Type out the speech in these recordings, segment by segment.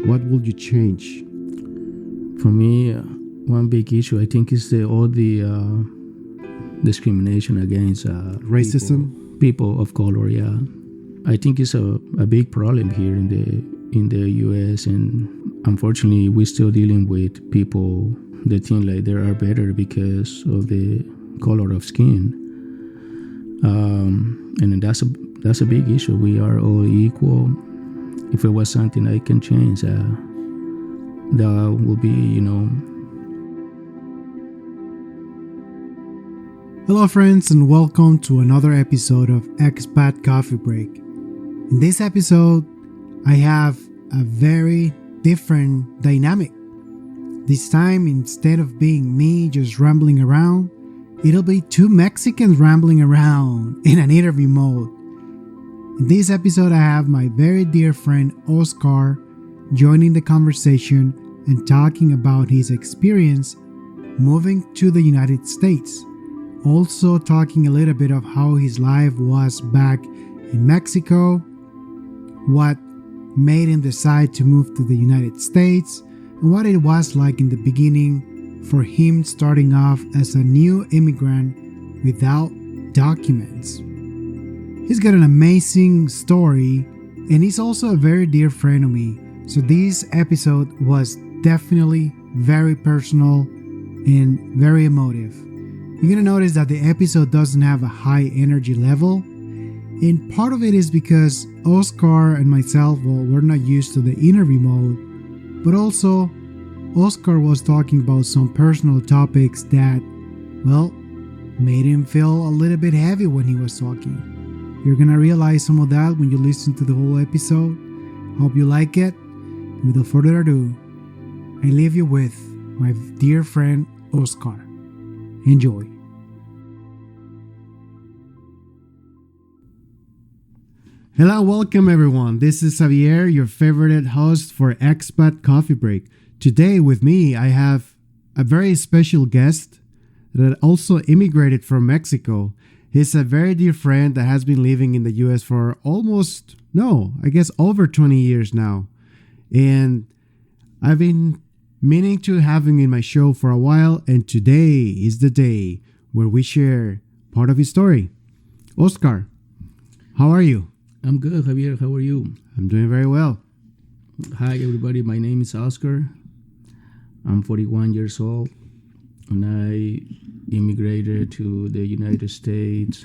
what would you change? For me, one big issue I think is all the discrimination against Racism? people of color. Yeah, I think it's a big problem here in the U.S. and unfortunately we're still dealing with people that think like they are better because of the color of skin, and that's a big issue. We are all equal. If it was something I can change, that will be, Hello friends and welcome to another episode of Expat Coffee Break. In this episode, I have a very different dynamic. This time, instead of being me just rambling around, it'll be two Mexicans rambling around in an interview mode. In this episode, I have my very dear friend Oscar joining the conversation and talking about his experience moving to the United States. Also talking a little bit of how his life was back in Mexico, what made him decide to move to the United States, and what it was like in the beginning for him starting off as a new immigrant without documents. He's got an amazing story, and he's also a very dear friend of me. So this episode was definitely very personal and very emotive. You're going to notice that the episode doesn't have a high energy level. And part of it is because Oscar and myself, we're not used to the interview mode. But also, Oscar was talking about some personal topics that, made him feel a little bit heavy when he was talking. You're going to realize some of that when you listen to the whole episode. Hope you like it. Without further ado, I leave you with my dear friend Oscar. Enjoy. Hello, welcome everyone. This is Javier, your favorite host for Expat Coffee Break. Today with me, I have a very special guest that also immigrated from Mexico. He's a very dear friend that has been living in the US for over 20 years now. And I've been meaning to have him in my show for a while, and today is the day where we share part of his story. Oscar, how are you? I'm good, Javier. How are you? I'm doing very well. Hi, everybody. My name is Oscar. I'm 41 years old, and I immigrated to the United States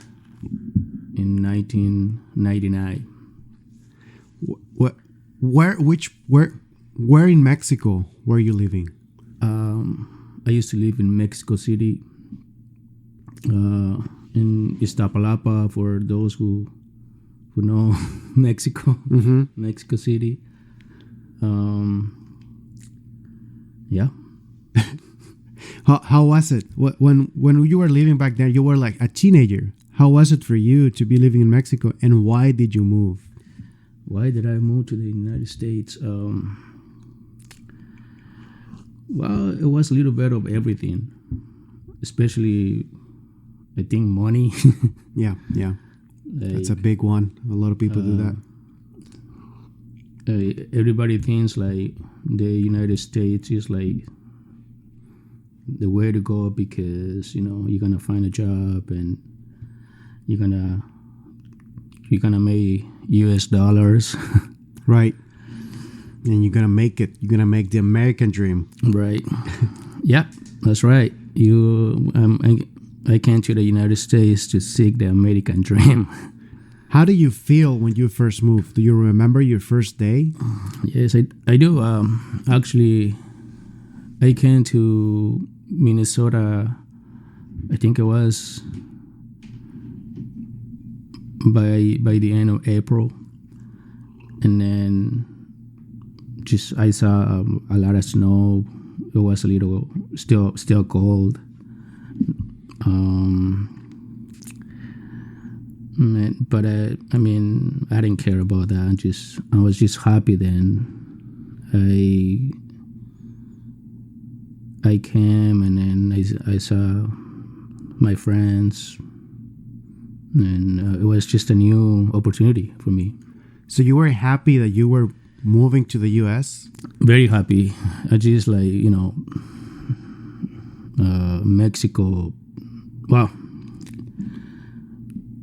in 1999. Where in Mexico were you living? I used to live in Mexico City, in Iztapalapa, for those who know Mexico, Mexico City. Yeah. How was it? When you were living back there, you were like a teenager. How was it for you to be living in Mexico, and why did you move? Why did I move to the United States? Well, it was a little bit of everything, especially, I think, money. Yeah. That's a big one. A lot of people do that. Everybody thinks like the United States is like the way to go because, you're going to find a job and you're going to make US dollars. Right. And you're going to make it. You're going to make the American dream. Right. Yeah, that's right. I came to the United States to seek the American dream. How do you feel when you first moved? Do you remember your first day? Yes, I do. Actually, I came to Minnesota, I think it was by the end of April. And then I saw a lot of snow. It was a little still cold. But I didn't care about that. I was just happy then. I came and then I saw my friends, and it was just a new opportunity for me. So you were happy that you were moving to the U.S.? Very happy. I just Mexico. Wow,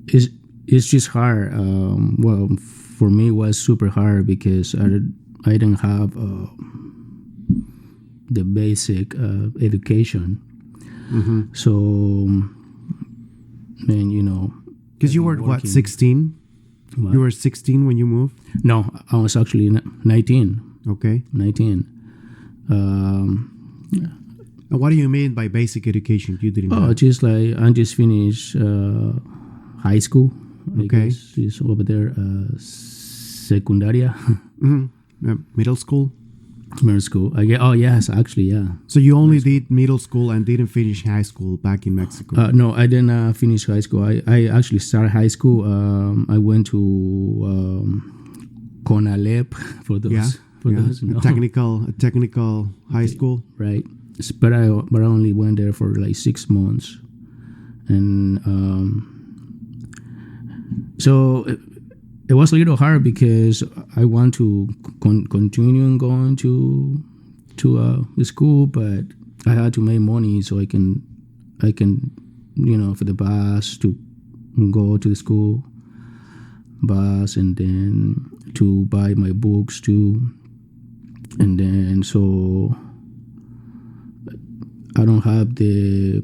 it's just hard. Well, for me, it was super hard because I didn't have the basic education. Mm-hmm. So, man, Because you were what, 16? What? You were 16 when you moved? No, I was actually 19. Okay. 19. What do you mean by basic education? You didn't know. Just like I just finished high school. Okay. I guess it's over there, secundaria, Middle school? middle school. I get. Oh yes, actually, yeah. So you only did middle school and didn't finish high school back in Mexico? No, I didn't finish high school. I actually started high school. I went to Conalep for those. Those, a technical high school. Right. But I only went there for like 6 months, and so it was a little hard because I want to continue going to the school, but I had to make money so I can for the bus to go to the school bus, and then to buy my books too, and then so I don't have the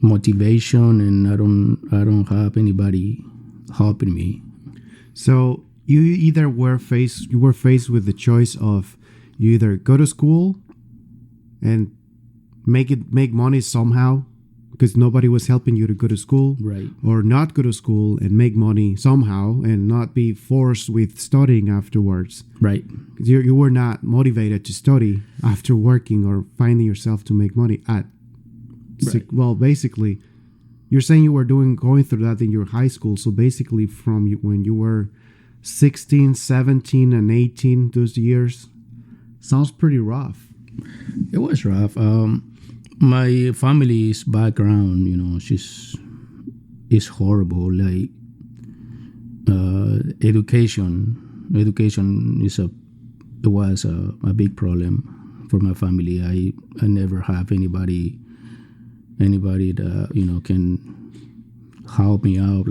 motivation, and I don't have anybody helping me. So you were faced with the choice of you either go to school and make money somehow because nobody was helping you to go to school, Right. or not go to school and make money somehow and not be forced with studying afterwards. Right. Because you were not motivated to study after working or finding yourself to make money at. Right. Well, basically, you're saying you were going through that in your high school. So basically, from when you were 16, 17, and 18, those years, sounds pretty rough. It was rough. My family's background, is horrible. Like education was a big problem for my family. I never have anybody that can help me out,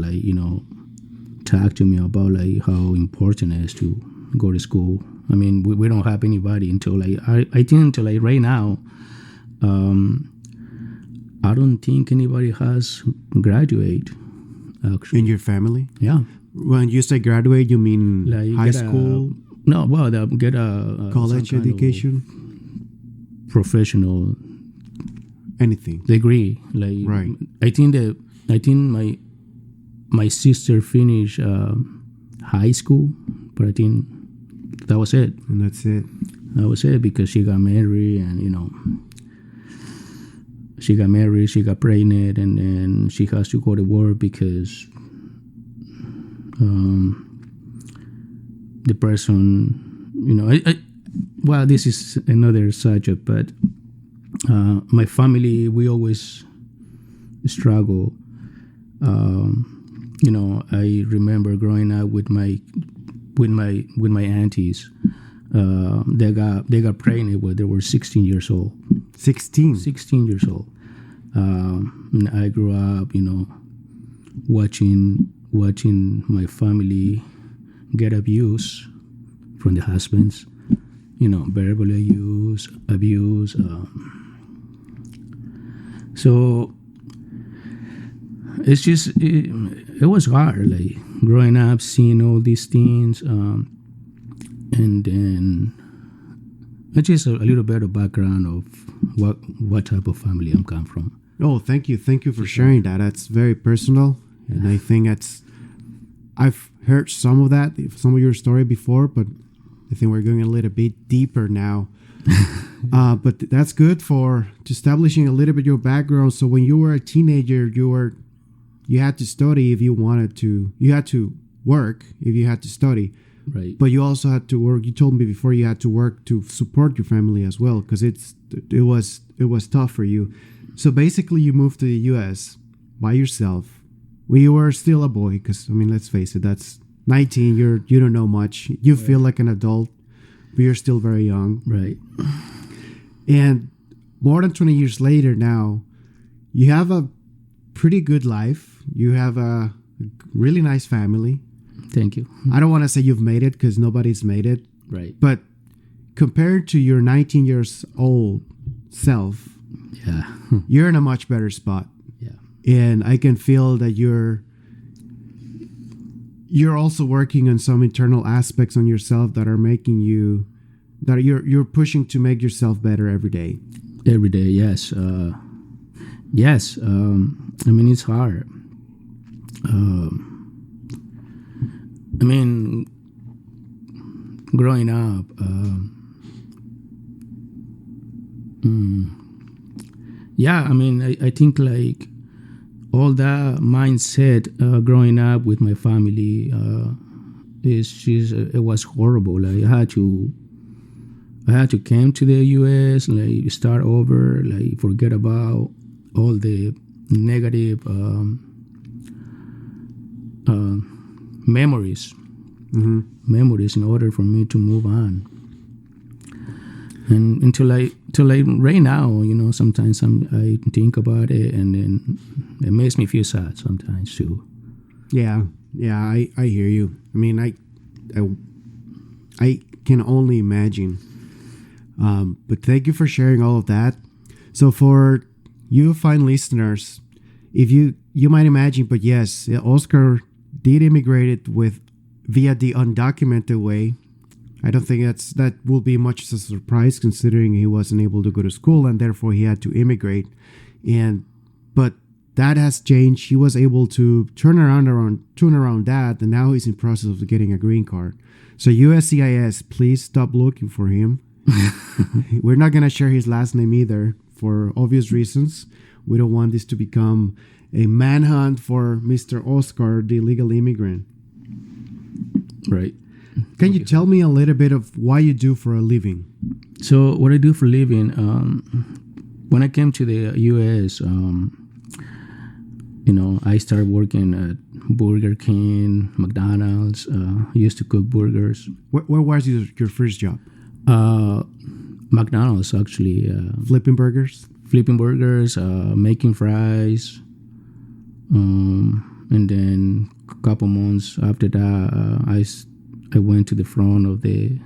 talk to me about how important it is to go to school. I mean, we don't have anybody until I think until right now. I don't think anybody has graduate. Actually, In your family? yeah. When you say graduate, you mean high school, They get a college some kind of education, professional anything. degree. Right. I think my sister finished high school, but I think that was it. And that's it. That was it because she got married, and she got married, she got pregnant, and then she has to go to work because the person, well, this is another subject, but my family, we always struggle. I remember growing up with my aunties. They got pregnant when they were 16 years old. 16. 16 years old. And I grew up, watching my family get abuse from the husbands, verbal abuse. So it's just it was hard, growing up, seeing all these things, and then it's just a little bit of background of what type of family I'm come from. Oh, thank you for sharing that. That's very personal, and I think I've heard some of your story before, but I think we're going a little bit deeper now. But that's good to establishing a little bit your background. So when you were a teenager, you had to study if you wanted to. You had to work if you had to study. Right. But you also had to work. You told me before you had to work to support your family as well, because it was tough for you. So basically, you moved to the U.S. by yourself when you were still a boy. Because let's face it, that's 19, you don't know much. You feel like an adult, but you're still very young. Right. And more than 20 years later now, you have a pretty good life. You have a really nice family. Thank you. I don't want to say you've made it because nobody's made it. Right. But compared to your 19 years old self, Yeah. you're in a much better spot. Yeah. And I can feel that you're also working on some internal aspects on yourself that are making you, that you're pushing to make yourself better every day. Every day, yes. Yes. I mean, it's hard. I mean, growing up, yeah, I mean, I think like all that mindset growing up with my family it was horrible. Like I had to come to the U.S., like start over, like forget about all the negative memories in order for me to move on. And until right now, you know, sometimes I think about it, and then it makes me feel sad sometimes too. Yeah, I hear you. I mean, I can only imagine. But thank you for sharing all of that. So for you fine listeners, if you might imagine, but yes, Oscar did immigrate via the undocumented way. I don't think that will be much of a surprise considering he wasn't able to go to school and therefore he had to immigrate. But that has changed. He was able to turn around that, and now he's in process of getting a green card. So USCIS, please stop looking for him. We're not going to share his last name either for obvious reasons. We don't want this to become a manhunt for Mr. Oscar, the illegal immigrant. Right. Can you tell me a little bit of what you do for a living? So what I do for a living, when I came to the U.S., you know, I started working at Burger King, McDonald's. I used to cook burgers. Where was your first job? McDonald's, actually. Flipping burgers? Flipping burgers, making fries. And then a couple months after that, I went to the front of the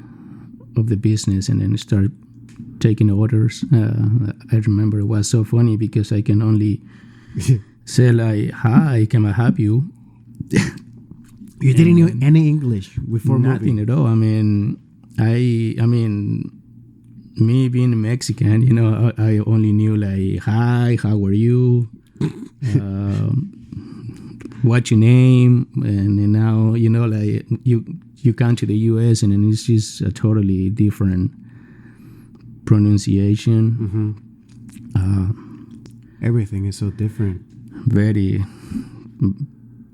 business and then started taking orders. I remember it was so funny because I can only say like, "Hi, can I help you?" You didn't know any English before nothing moving? At all. I mean, me being Mexican, you know, I only knew like, "Hi, how are you?" What's your name? And now, you know, like you come to the U.S. and then it's just a totally different pronunciation. Everything is so different. Very,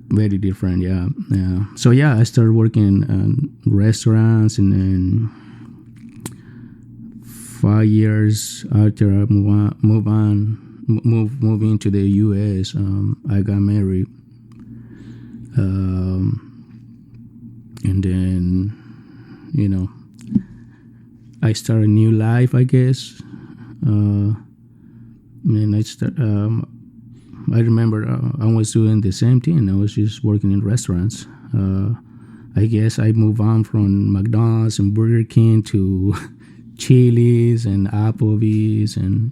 very different. Yeah. So yeah, I started working in restaurants, and then 5 years after I moved into the U.S., I got married. And then, you know, I started a new life, I guess. And I remember I was doing the same thing. I was just working in restaurants. I guess I moved on from McDonald's and Burger King to Chili's and Applebee's, and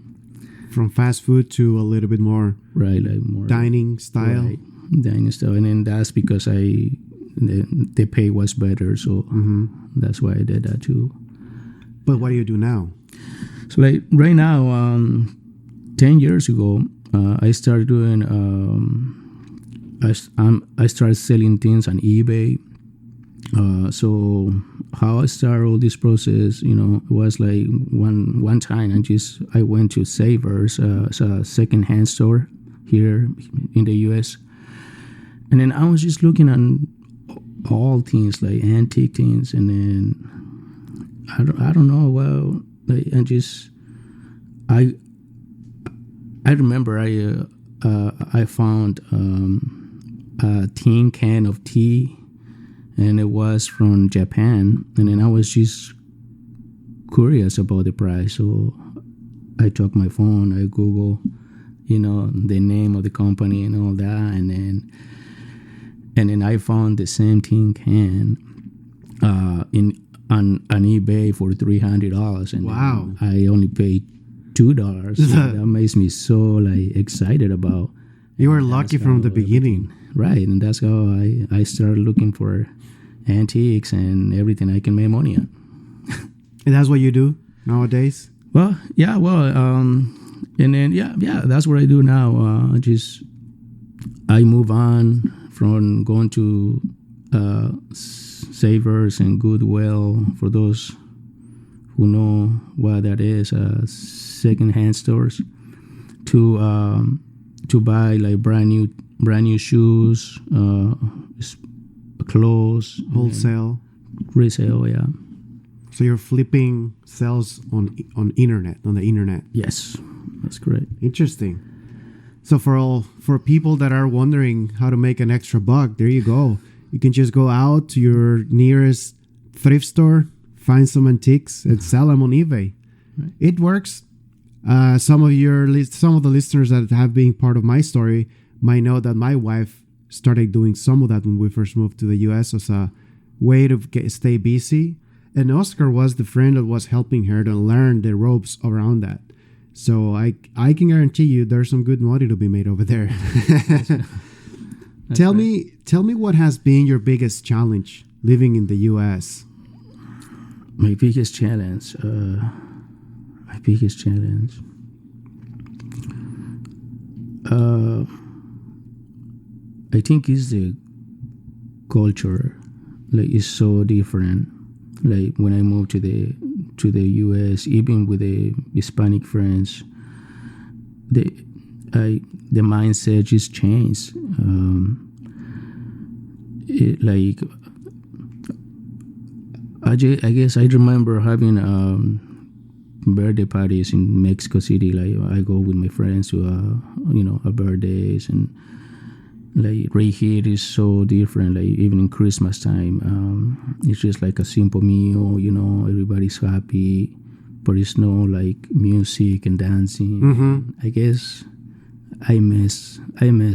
from fast food to a little bit more like more dining style. Right. Dining style, and then that's because the pay was better, so that's why I did that too. But what do you do now? So like right now, 10 years ago, I started doing. I started selling things on eBay. So how I started all this process, you know, was like one time I went to Savers, it's a secondhand store here in the U.S. And then I was just looking at all things like antique things, and then I don't know. Well, like, I remember I found a tin can of tea, and it was from Japan. And then I was just curious about the price, so I took my phone, I Google, the name of the company and all that, and then I found the same tin can on eBay for $300, and wow, I only paid $2. So that makes me so excited about. You were lucky from the beginning, right? And that's how I started looking for antiques and everything I can make money on. And that's what you do nowadays? Well, yeah, and then that's what I do now. I move on from going to Savers and Goodwill, for those who know what that is, secondhand stores, to buy brand new shoes, clothes, wholesale, resale. Yeah. So you're flipping sales on the internet. Yes, that's correct. Interesting. So for people that are wondering how to make an extra buck, there you go. You can just go out to your nearest thrift store, find some antiques, and sell them on eBay. Right. It works. Some of the listeners that have been part of my story might know that my wife started doing some of that when we first moved to the U.S. as a way to stay busy. And Oscar was the friend that was helping her to learn the ropes around that. So I can guarantee you there's some good money to be made over there. Tell me what has been your biggest challenge living in the U.S. My biggest challenge. I think is the culture. It's so different. When I moved to the U.S., even with the Hispanic friends, the mindset just changed. I guess I remember having birthday parties in Mexico City. I go with my friends to birthdays, and right here is so different. Even in Christmas time, it's just a simple meal. Everybody's happy, but it's no music and dancing. Mm-hmm. I guess I miss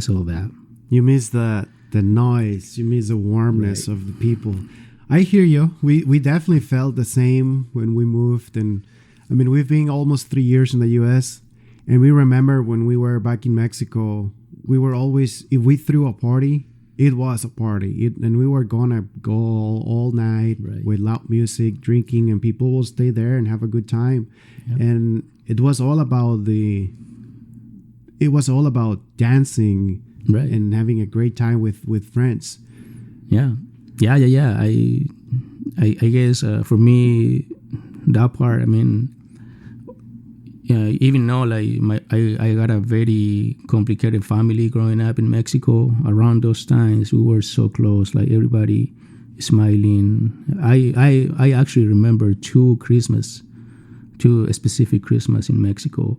all that. You miss the noise. You miss the warmness of the people. I hear you. We definitely felt the same when we moved, and I mean we've been almost 3 years in the U.S. and we remember when we were back in Mexico. We were always, if we threw a party, it was a party. And we were going to go all night with loud music, drinking, and people will stay there and have a good time. Yep. And it was all about dancing and having a great time with friends. Yeah. I guess for me, that part, I mean, even though I got a very complicated family growing up in Mexico, around those times we were so close, everybody smiling. I actually remember two specific Christmas in Mexico.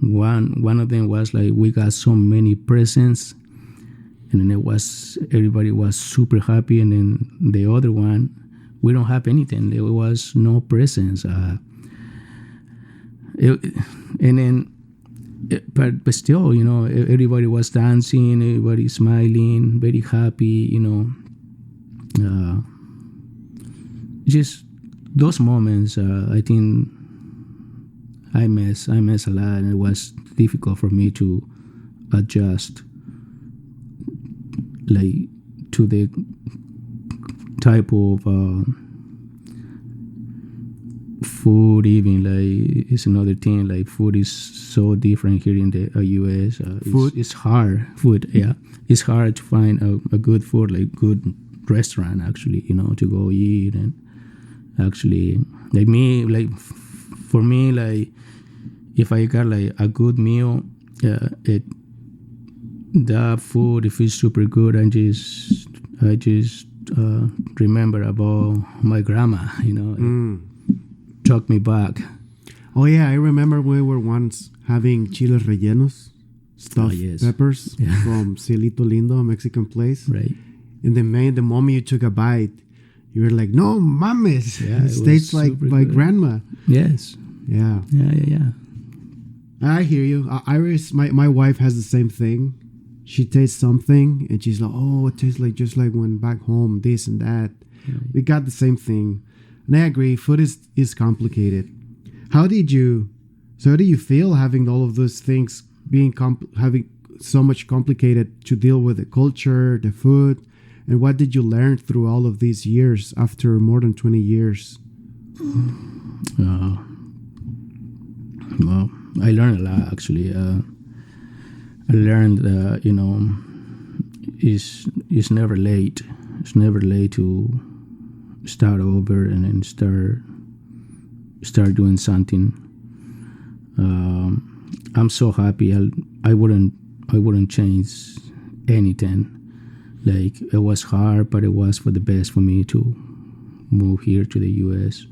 One of them was we got so many presents, and then everybody was super happy, and then the other one, we don't have anything. There was no presents. But still, everybody was dancing, everybody smiling, very happy, just those moments. I think I miss a lot, and it was difficult for me to adjust, to the type of food. Even it's another thing. Food is so different here in the U.S. It's hard. It's hard to find a good food, good restaurant actually, to go eat. And actually, for me, if I got a good meal, that food, if it's super good, I just remember about my grandma, took me back. Oh yeah, I remember we were once having chiles rellenos, stuffed peppers from Cielito Lindo, a Mexican place. Right. And then, man, the moment you took a bite, you were like, "No, mames, Yeah, it tastes like my good. grandma." Yes. Yeah, Yeah. I hear you. Iris, my wife has the same thing. She tastes something and she's like, "Oh, it tastes like just like when back home, this and that." Right. We got the same thing, and I agree. Food is complicated. How do you feel having all of those things being having so much complicated to deal with the culture, the food, and what did you learn through all of these years after more than 20 years? Well, I learned a lot actually. I learned that it's never late. It's never late to start over and then start doing something. I'm so happy. I wouldn't change anything. Like, it was hard, but it was for the best for me to move here to the U.S.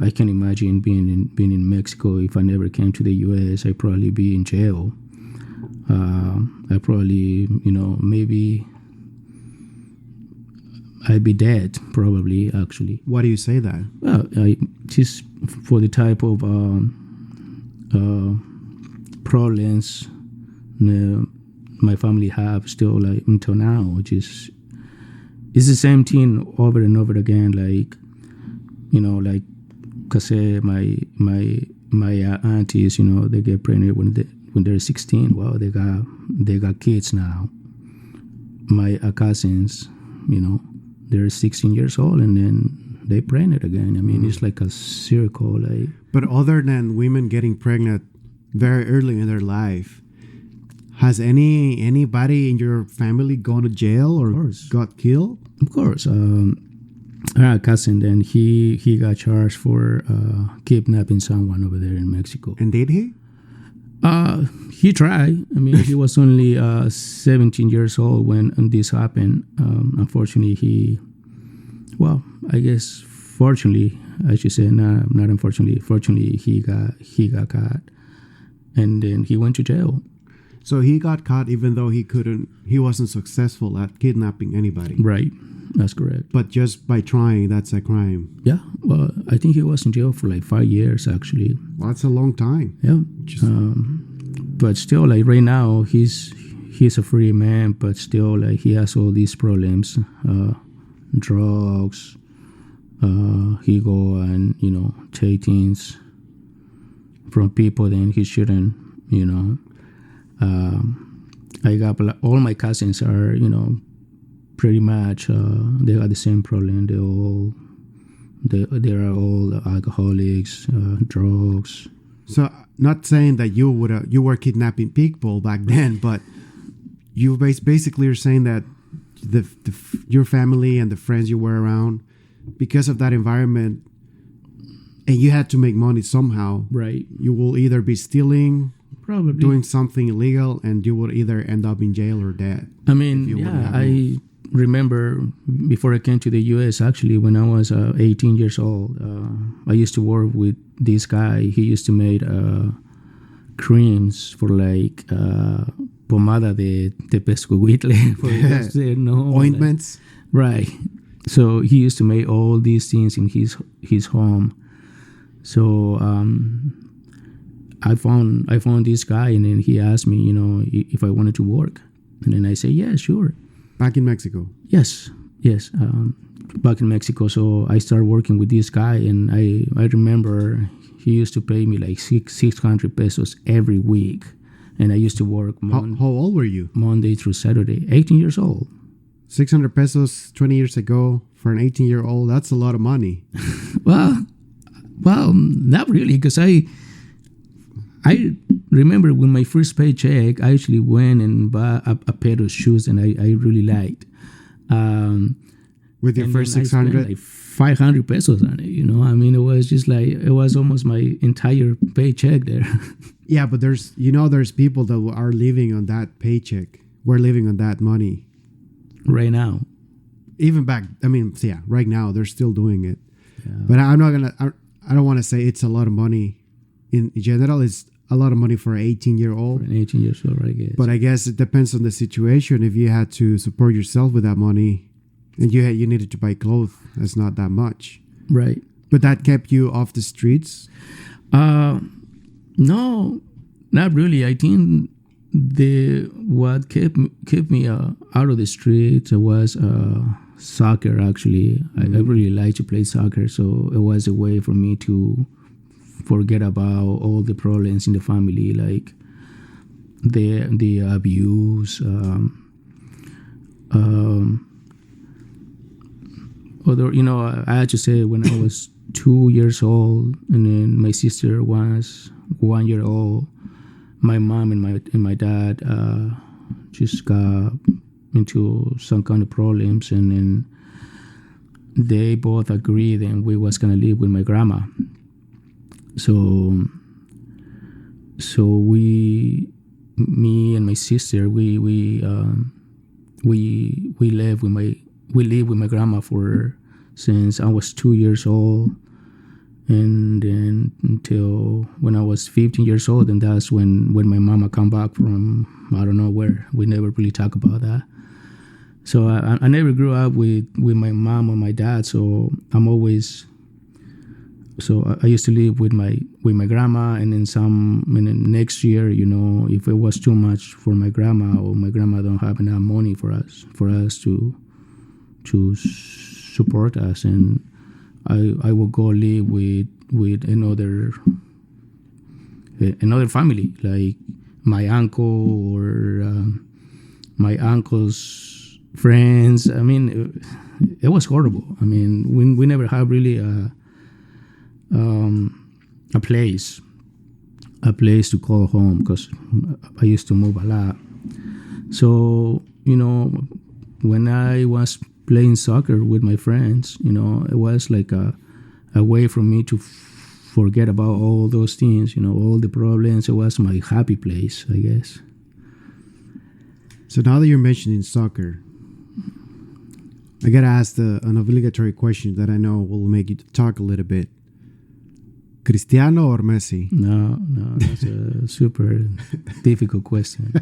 I can imagine being in Mexico. If I never came to the U.S., I'd probably be in jail. I probably, maybe I'd be dead, probably, actually. Why do you say that? Well, just for the type of problems my family have still, like, until now, which is it's the same thing over and over again. Like, like, cause my aunties, they get pregnant when they're 16. Well, they got kids now. My cousins, they're 16 years old and then they pregnant again. I mean, it's like a circle. Like, But other than women getting pregnant very early in their life, has anybody in your family gone to jail or got killed? Of course. I had a cousin, then he got charged for kidnapping someone over there in Mexico. And did he? He tried. I mean, he was only 17 years old when this happened. Unfortunately, I guess fortunately, I should say, not unfortunately. Fortunately, he got caught, and then he went to jail. So he got caught even though he wasn't successful at kidnapping anybody. Right, that's correct. But just by trying, that's a crime. Yeah, well, I think he was in jail for like 5 years, actually. Well, that's a long time. Yeah. But still, like, right now, he's a free man, but still, like, he has all these problems, drugs. He go and take things from people then he shouldn't. I got all my cousins are pretty much they got the same problem. They are all alcoholics, drugs. So, not saying that you were kidnapping people back then, but you basically are saying that your family and the friends you were around, because of that environment, and you had to make money somehow. Right. You will either be stealing, probably doing something illegal, and you will either end up in jail or dead. I mean, yeah, I remember before I came to the U.S., actually, when I was 18 years old, I used to work with this guy. He used to make creams for, like, pomada de pescohuitle. Ointments. Right. So he used to make all these things in his home. So I found this guy, and then he asked me, if I wanted to work, and then I said, yeah, sure. Back in Mexico. Yes, back in Mexico. So I started working with this guy, and I remember he used to pay me like 600 pesos every week, and I used to work. How old were you? Monday through Saturday. 18 years old. 600 pesos 20 years ago for an 18-year-old. That's a lot of money. Well, not really, because I remember when my first paycheck, I actually went and bought a pair of shoes, and I really liked. With your first 600? Like 500 pesos on it, I mean, it was just like, it was almost my entire paycheck there. Yeah, but there's people that are living on that paycheck. We're living on that money. Right now. Even back, right now, they're still doing it. Yeah. But I don't want to say it's a lot of money. In general, it's a lot of money for an 18-year-old. For an 18 years old, I guess. But I guess it depends on the situation. If you had to support yourself with that money, and you needed to buy clothes, that's not that much. Right. But that kept you off the streets? No, not really. I think what kept me out of the streets was soccer. Actually, I really like to play soccer, so it was a way for me to forget about all the problems in the family, like the abuse, other. I had to say, when I was 2 years old, and then my sister was 1 year old, my mom and my dad just got into some kind of problems, and then they both agreed and we was gonna live with my grandma. So me and my sister, we lived with my grandma since I was 2 years old, and then until when I was 15 years old, and that's when my mama come back from I don't know where. We never really talk about that. So I never grew up with my mom or my dad. So I used to live with my grandma, and then next year, if it was too much for my grandma, or my grandma don't have enough money for us to support us, and I will go live with another family, like my uncle or my uncle's friends. I mean, it was horrible. I mean, we never have really a place to call home, because I used to move a lot. So when I was playing soccer with my friends, it was like a way for me to forget about all those things, all the problems. It was my happy place, I guess. So now that you're mentioning soccer, I gotta ask an obligatory question that I know will make you talk a little bit. Cristiano or Messi? No, that's a super difficult question.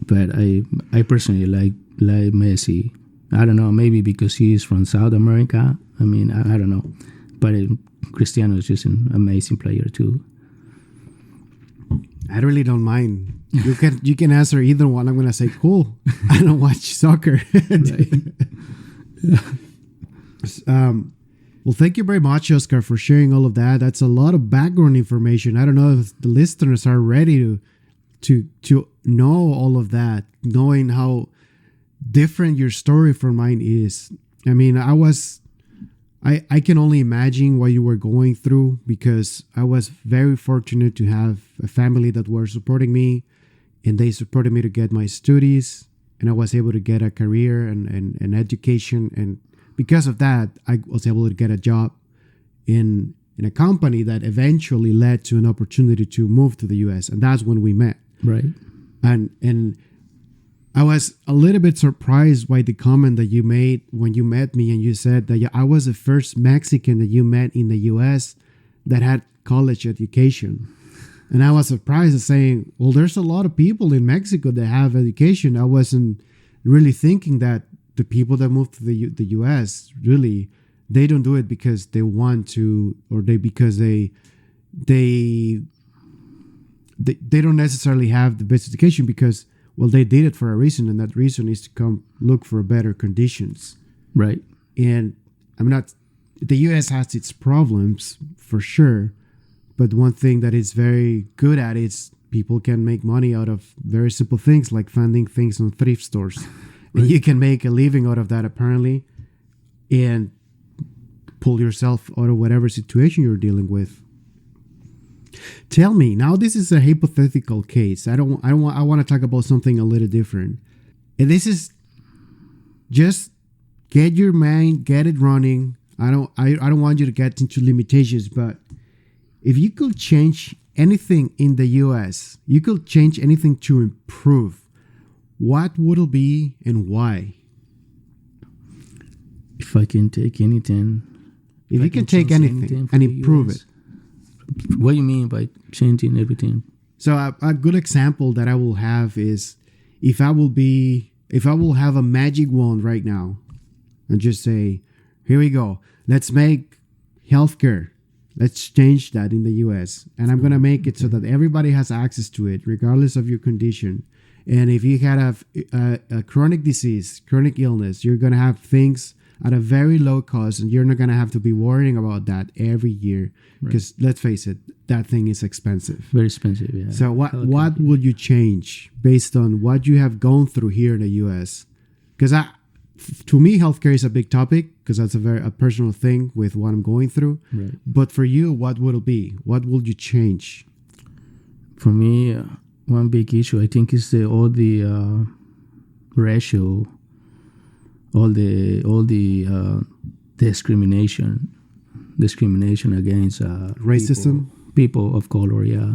But I personally like Messi. I don't know, maybe because he's from South America. I mean, I don't know. But Cristiano is just an amazing player too. I really don't mind. You can answer either one. I'm gonna say cool. I don't watch soccer. Well, thank you very much, Oscar, for sharing all of that. That's a lot of background information. I don't know if the listeners are ready to know all of that, knowing how different your story from mine is. I mean, I can only imagine what you were going through, because I was very fortunate to have a family that were supporting me, and they supported me to get my studies, and I was able to get a career and education. And because of that, I was able to get a job in a company that eventually led to an opportunity to move to the US. And that's when we met. Right. And I was a little bit surprised by the comment that you made when you met me, and you said that I was the first Mexican that you met in the US that had college education. And I was surprised at saying, well, there's a lot of people in Mexico that have education. I wasn't really thinking that the people that move to the US, really, they don't do it because they want to, or because they don't necessarily have the best education, because, well, they did it for a reason, and that reason is to come look for better conditions. Right. And the US has its problems for sure, but one thing that it's very good at is people can make money out of very simple things, like finding things on thrift stores. Right. And you can make a living out of that, apparently, and pull yourself out of whatever situation you're dealing with. Tell me, now this is a hypothetical case. I want to talk about something a little different. And this is just get your mind, get it running. I don't want you to get into limitations, but if you could change anything in the US, you could change anything to improve, what would it be and why? If I can take anything. If you can take anything and improve it. What do you mean by changing everything? So a good example that I will have is if I will have a magic wand right now and just say, here we go, let's make healthcare. Let's change that in the US. And I'm going to make it so that everybody has access to it, regardless of your condition. And if you had a chronic disease, chronic illness, you're going to have things at a very low cost, and you're not going to have to be worrying about that every year. Because let's face it, that thing is expensive. Very expensive, yeah. So what would you change based on what you have gone through here in the US? Because to me, healthcare is a big topic because that's a personal thing with what I'm going through. Right. But for you, what would it be? What would you change? For me, one big issue I think is all the ratio, all the discrimination against Racism? people of color. Yeah.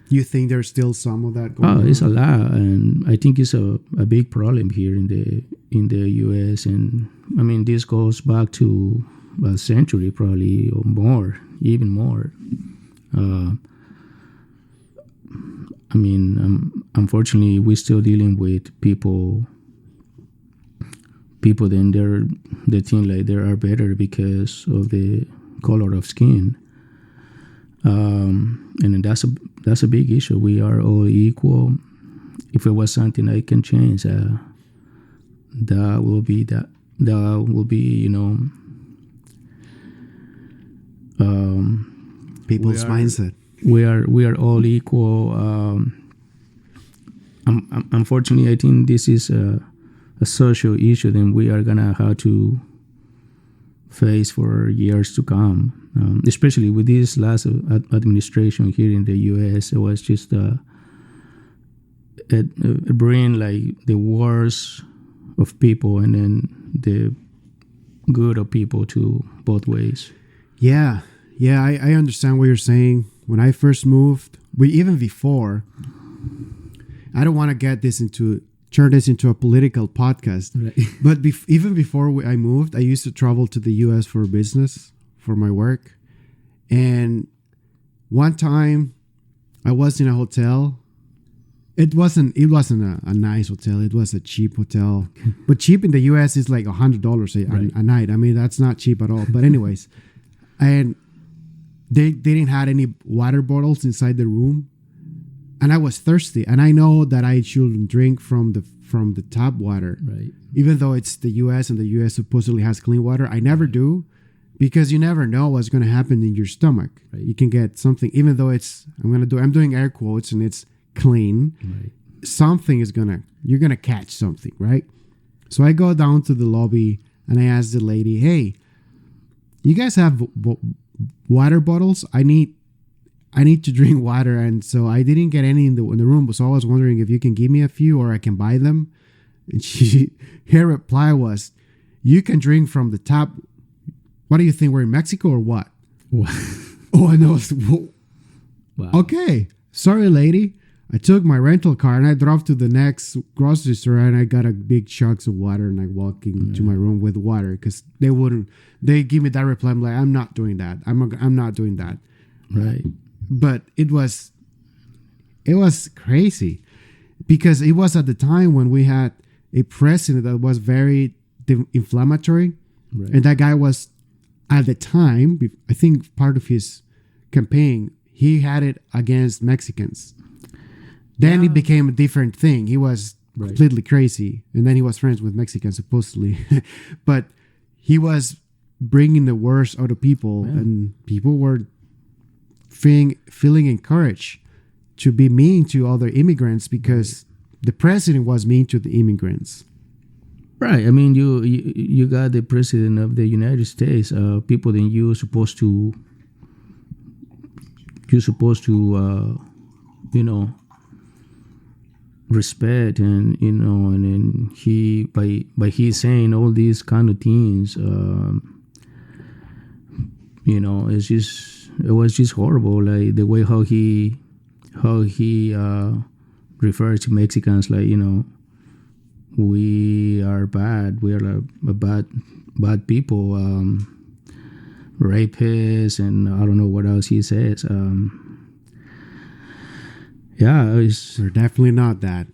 You think there's still some of that going on? It's a lot, and I think it's a big problem here in the U.S. And I mean, this goes back to a century, probably, or more, even more. I mean, unfortunately, we're still dealing with people. Then they think like they are better because of the color of skin. And that's a big issue. We are all equal. If it was something I can change, that will be people's mindset. We are all equal. Unfortunately, I think this is a social issue that we are gonna have to face for years to come. Especially with this last administration here in the U.S., it was just it bring like the worst of people and then the good of people to both ways. Yeah, I understand what you're saying. When I first moved, even before, I don't want to turn this into a political podcast. Right. But even before I moved, I used to travel to the U.S. for business, for my work. And one time I was in a hotel. It wasn't a nice hotel. It was a cheap hotel. But cheap in the U.S. is like $100 a night. I mean, that's not cheap at all. But anyways, and they didn't have any water bottles inside the room. And I was thirsty. And I know that I shouldn't drink from the tap water. Right. Even though it's the U.S. and the U.S. supposedly has clean water. I never do. Because you never know what's going to happen in your stomach. Right. You can get something, even though I'm doing air quotes and it's clean. Right. Something you're going to catch something, right? So I go down to the lobby and I ask the lady, hey, you guys have water bottles? I need to drink water. And so I didn't get any in the room. So I was wondering if you can give me a few or I can buy them. And her reply was, you can drink from the tap. What do you think? We're in Mexico or what? Oh, I know. Wow. Okay. Sorry, lady. I took my rental car and I drove to the next grocery store and I got a big chugs of water and I walked into my room with water because they give me that reply. I'm like, I'm not doing that. I'm not doing that. Right. But it was crazy because it was at the time when we had a president that was very inflammatory. Right. And that guy was, at the time, I think part of his campaign, he had it against Mexicans. Then it became a different thing. He was completely crazy. And then he was friends with Mexicans, supposedly. But he was bringing the worst out of people. Yeah. And people were feeling encouraged to be mean to other immigrants because the president was mean to the immigrants. Right. I mean, you got the president of the United States. People that you're supposed to respect, and and then he by he saying all these kind of things, it was just horrible. Like the way how he refers to Mexicans, like we are bad. We are a bad people. rapists, and I don't know what else he says. They're definitely not that.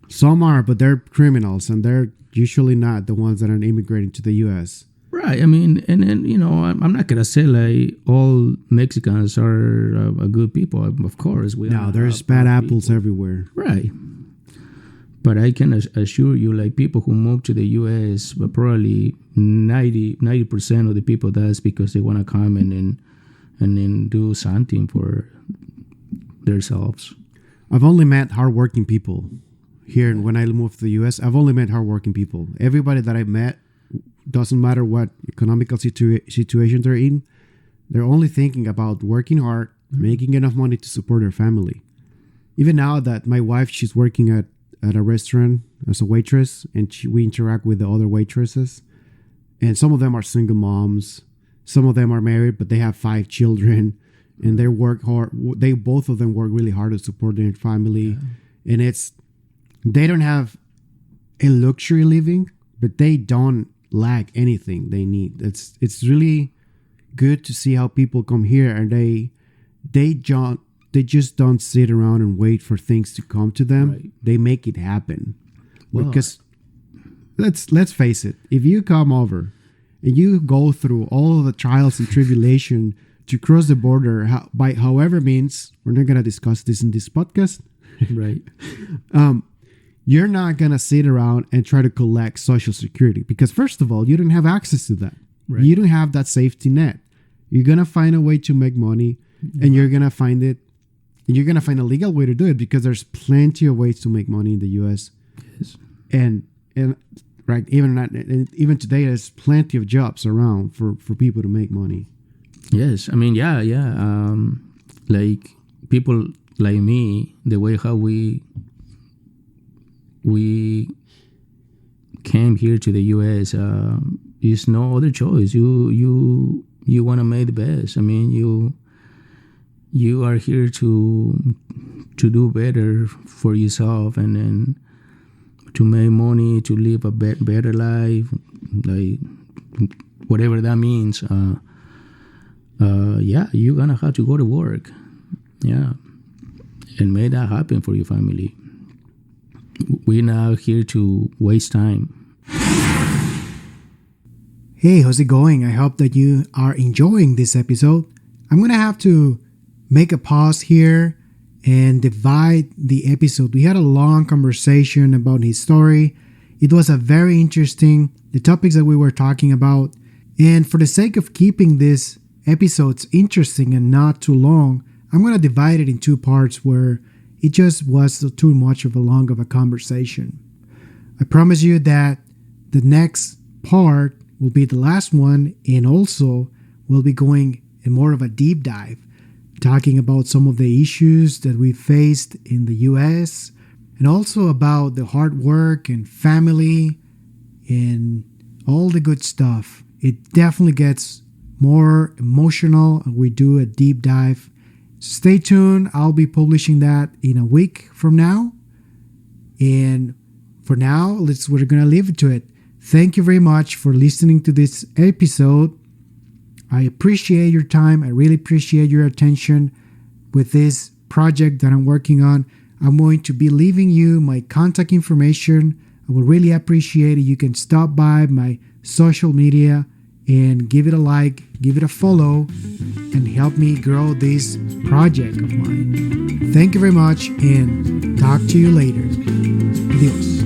Some are, but they're criminals, and they're usually not the ones that are immigrating to the U.S. Right. I mean, and I'm not gonna say like all Mexicans are good people. Of course, There's bad apples everywhere. Right. But I can assure you, like people who move to the U.S., but probably 90% of the people, that's because they want to come and then do something for themselves. I've only met hardworking people here. When I moved to the U.S., I've only met hardworking people. Everybody that I met, doesn't matter what economical situation they're in, they're only thinking about working hard, making enough money to support their family. Even now that my wife, she's working at a restaurant as a waitress, and we interact with the other waitresses, and some of them are single moms, some of them are married, but they have 5 children, and they work hard. Both of them work really hard to support their family, and they don't have a luxury living, but they don't lack anything they need. It's really good to see how people come here and they just don't sit around and wait for things to come to them. Right. They make it happen. Because let's face it, if you come over and you go through all of the trials and tribulation to cross the border by however means, we're not going to discuss this in this podcast. Right. You're not going to sit around and try to collect Social Security because, first of all, you don't have access to that. Right. You don't have that safety net. You're going to find a way to make money, and you're going to find it. And you're going to find a legal way to do it because there's plenty of ways to make money in the U.S. Yes. And right, even today, there's plenty of jobs around for people to make money. Yes. I mean, like people like me, the way how we came here to the U.S. Is no other choice. You want to make the best. I mean, you are here to do better for yourself, and then to make money, to live a better life, like whatever that means. You're gonna have to go to work, and make that happen for your family. We're not here to waste time. Hey, how's it going? I hope that you are enjoying this episode. I'm going to have to make a pause here and divide the episode. We had a long conversation about his story. It was a very interesting, the topics that we were talking about. And for the sake of keeping this episodes interesting and not too long, I'm going to divide it in 2 parts where it just was too much of a conversation. I promise you that the next part will be the last one, and also we'll be going in more of a deep dive, talking about some of the issues that we faced in the US, and also about the hard work and family and all the good stuff. It definitely gets more emotional, and we do a deep dive. Stay tuned. I'll be publishing that in a week from now. And for now, we're going to leave it to it. Thank you very much for listening to this episode. I appreciate your time. I really appreciate your attention with this project that I'm working on. I'm going to be leaving you my contact information. I would really appreciate it. You can stop by my social media and give it a like, give it a follow, and help me grow this project of mine. Thank you very much, and talk to you later. Adios.